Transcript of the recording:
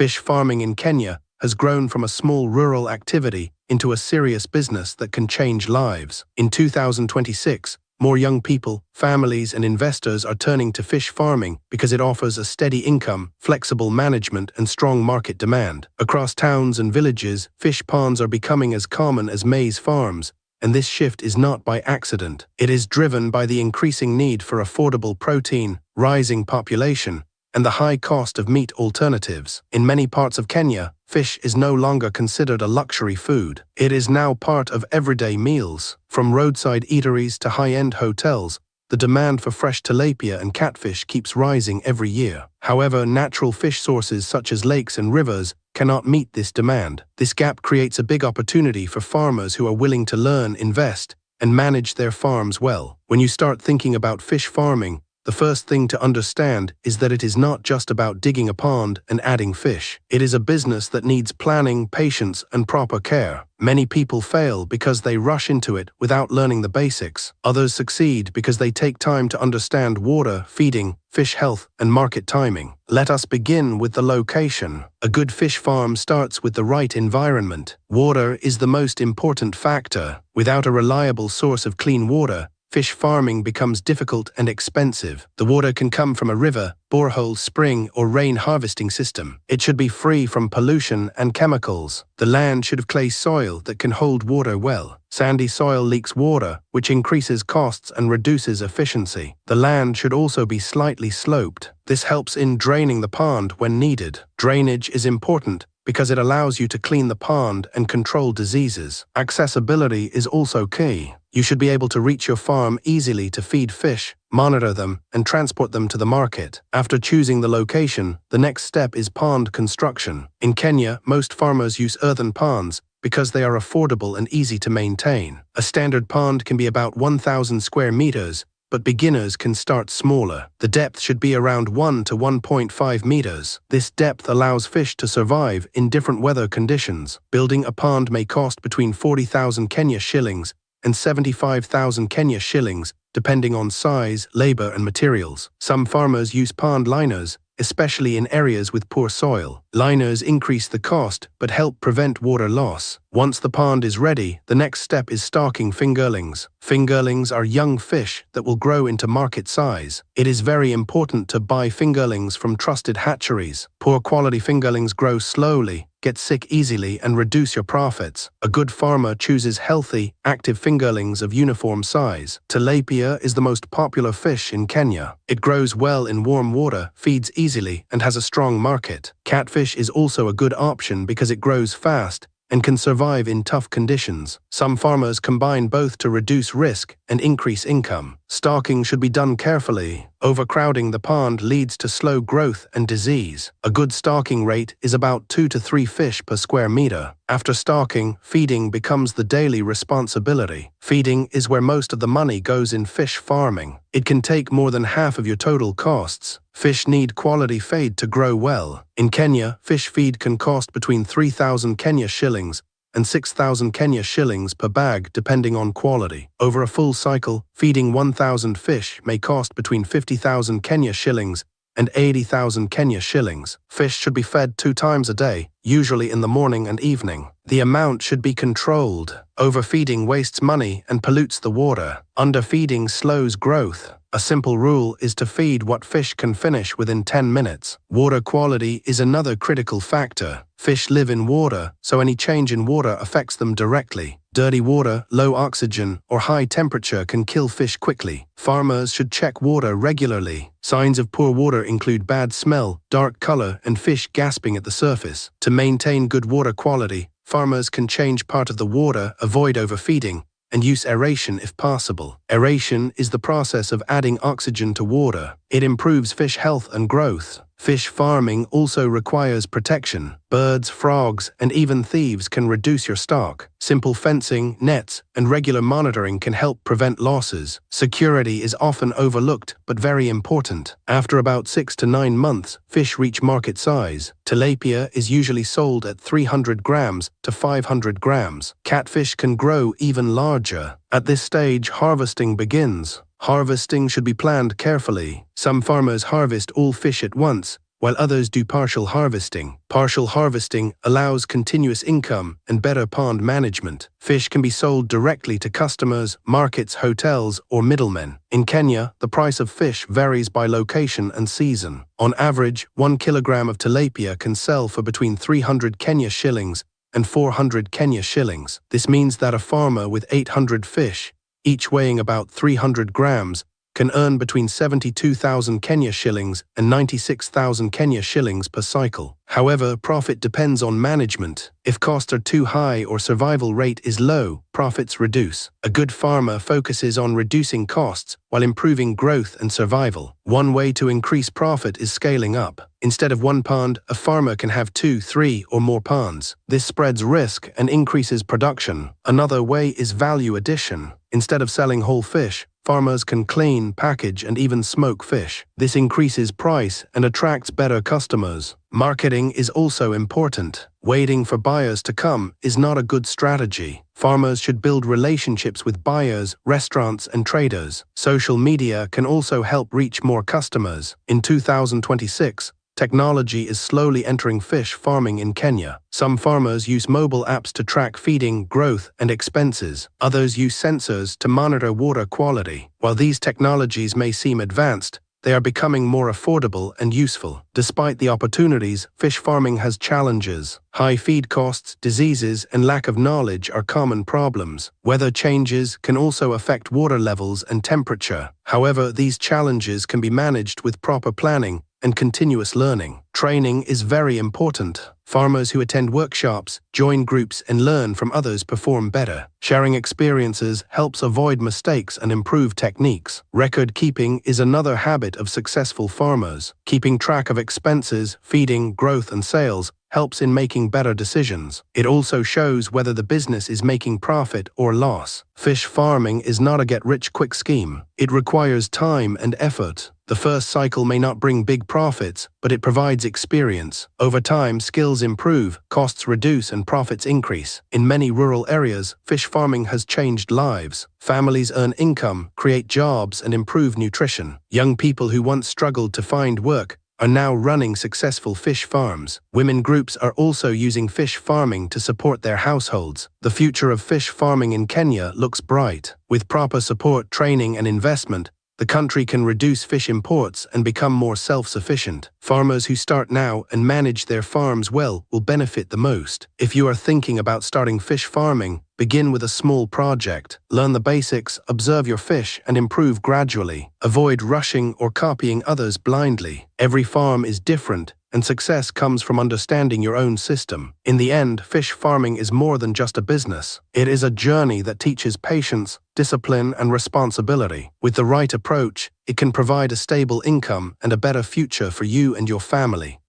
Fish farming in Kenya has grown from a small rural activity into a serious business that can change lives. In 2026, more young people, families, and investors are turning to fish farming because it offers a steady income, flexible management, and strong market demand. Across towns and villages, fish ponds are becoming as common as maize farms, and this shift is not by accident. It is driven by the increasing need for affordable protein, rising population, and the high cost of meat alternatives. In many parts of Kenya, fish is no longer considered a luxury food. It is now part of everyday meals. From roadside eateries to high-end hotels, the demand for fresh tilapia and catfish keeps rising every year. However, natural fish sources such as lakes and rivers cannot meet this demand. This gap creates a big opportunity for farmers who are willing to learn, invest, and manage their farms well. When you start thinking about fish farming, the first thing to understand is that it is not just about digging a pond and adding fish. It is a business that needs planning, patience, and proper care. Many people fail because they rush into it without learning the basics. Others succeed because they take time to understand water, feeding, fish health, and market timing. Let us begin with the location. A good fish farm starts with the right environment. Water is the most important factor. Without a reliable source of clean water, fish farming becomes difficult and expensive. The water can come from a river, borehole, spring, or rain harvesting system. It should be free from pollution and chemicals. The land should have clay soil that can hold water well. Sandy soil leaks water, which increases costs and reduces efficiency. The land should also be slightly sloped. This helps in draining the pond when needed. Drainage is important because it allows you to clean the pond and control diseases. Accessibility is also key. You should be able to reach your farm easily to feed fish, monitor them, and transport them to the market. After choosing the location, the next step is pond construction. In Kenya, most farmers use earthen ponds because they are affordable and easy to maintain. A standard pond can be about 1,000 square meters, but beginners can start smaller. The depth should be around 1 to 1.5 meters. This depth allows fish to survive in different weather conditions. Building a pond may cost between 40,000 Kenya shillings and 75,000 Kenya shillings, depending on size, labor, and materials. Some farmers use pond liners, especially in areas with poor soil. Liners increase the cost but help prevent water loss. Once the pond is ready, the next step is stocking fingerlings. Fingerlings are young fish that will grow into market size. It is very important to buy fingerlings from trusted hatcheries. Poor quality fingerlings grow slowly, get sick easily, and reduce your profits. A good farmer chooses healthy, active fingerlings of uniform size. Tilapia is the most popular fish in Kenya. It grows well in warm water, feeds easily, and has a strong market. Catfish is also a good option because it grows fast and can survive in tough conditions. Some farmers combine both to reduce risk and increase income. Stocking should be done carefully. Overcrowding the pond leads to slow growth and disease. A good stocking rate is about 2 to 3 fish per square meter. After stocking, feeding becomes the daily responsibility. Feeding is where most of the money goes in fish farming. It can take more than half of your total costs. Fish need quality feed to grow well. In Kenya, fish feed can cost between 3,000 Kenya shillings and 6,000 Kenya shillings per bag depending on quality. Over a full cycle, feeding 1,000 fish may cost between 50,000 Kenya shillings and 80,000 Kenya shillings. Fish should be fed 2 times a day, usually in the morning and evening. The amount should be controlled. Overfeeding wastes money and pollutes the water. Underfeeding slows growth. A simple rule is to feed what fish can finish within 10 minutes. Water quality is another critical factor. Fish live in water, so any change in water affects them directly. Dirty water, low oxygen, or high temperature can kill fish quickly. Farmers should check water regularly. Signs of poor water include bad smell, dark color, and fish gasping at the surface. To maintain good water quality, farmers can change part of the water, avoid overfeeding, and use aeration if possible. Aeration is the process of adding oxygen to water. It improves fish health and growth. Fish farming also requires protection. Birds, frogs, and even thieves can reduce your stock. Simple fencing, nets, and regular monitoring can help prevent losses. Security is often overlooked but very important. After about 6 to 9 months, fish reach market size. Tilapia is usually sold at 300 grams to 500 grams. Catfish can grow even larger. At this stage, harvesting begins. Harvesting should be planned carefully. Some farmers harvest all fish at once, while others do partial harvesting. Partial harvesting allows continuous income and better pond management. Fish can be sold directly to customers, markets, hotels, or middlemen. In Kenya, the price of fish varies by location and season. On average, 1 kilogram of tilapia can sell for between 300 Kenya shillings and 400 Kenya shillings. This means that a farmer with 800 fish, each weighing about 300 grams, can earn between 72,000 Kenya shillings and 96,000 Kenya shillings per cycle. However, profit depends on management. If costs are too high or survival rate is low, profits reduce. A good farmer focuses on reducing costs while improving growth and survival. One way to increase profit is scaling up. Instead of one pond, a farmer can have 2, 3, or more ponds. This spreads risk and increases production. Another way is value addition. Instead of selling whole fish, farmers can clean, package, and even smoke fish. This increases price and attracts better customers. Marketing is also important. Waiting for buyers to come is not a good strategy. Farmers should build relationships with buyers, restaurants, and traders. Social media can also help reach more customers. In 2026, technology is slowly entering fish farming in Kenya. Some farmers use mobile apps to track feeding, growth, and expenses. Others use sensors to monitor water quality. While these technologies may seem advanced, they are becoming more affordable and useful. Despite the opportunities, fish farming has challenges. High feed costs, diseases, and lack of knowledge are common problems. Weather changes can also affect water levels and temperature. However, these challenges can be managed with proper planning and continuous learning. Training is very important. Farmers who attend workshops, join groups, and learn from others perform better. Sharing experiences helps avoid mistakes and improve techniques. Record keeping is another habit of successful farmers. Keeping track of expenses, feeding, growth, and sales helps in making better decisions. It also shows whether the business is making profit or loss. Fish farming is not a get-rich-quick scheme. It requires time and effort. The first cycle may not bring big profits, but it provides experience. Over time, skills improve, costs reduce, and profits increase. In many rural areas, fish farming has changed lives. Families earn income, create jobs, and improve nutrition. Young people who once struggled to find work are now running successful fish farms. Women groups are also using fish farming to support their households. The future of fish farming in Kenya looks bright. With proper support, training, and investment, the country can reduce fish imports and become more self-sufficient. Farmers who start now and manage their farms well will benefit the most. If you are thinking about starting fish farming, begin with a small project. Learn the basics, observe your fish, and improve gradually. Avoid rushing or copying others blindly. Every farm is different, and success comes from understanding your own system. In the end, fish farming is more than just a business. It is a journey that teaches patience, discipline, and responsibility. With the right approach, it can provide a stable income and a better future for you and your family.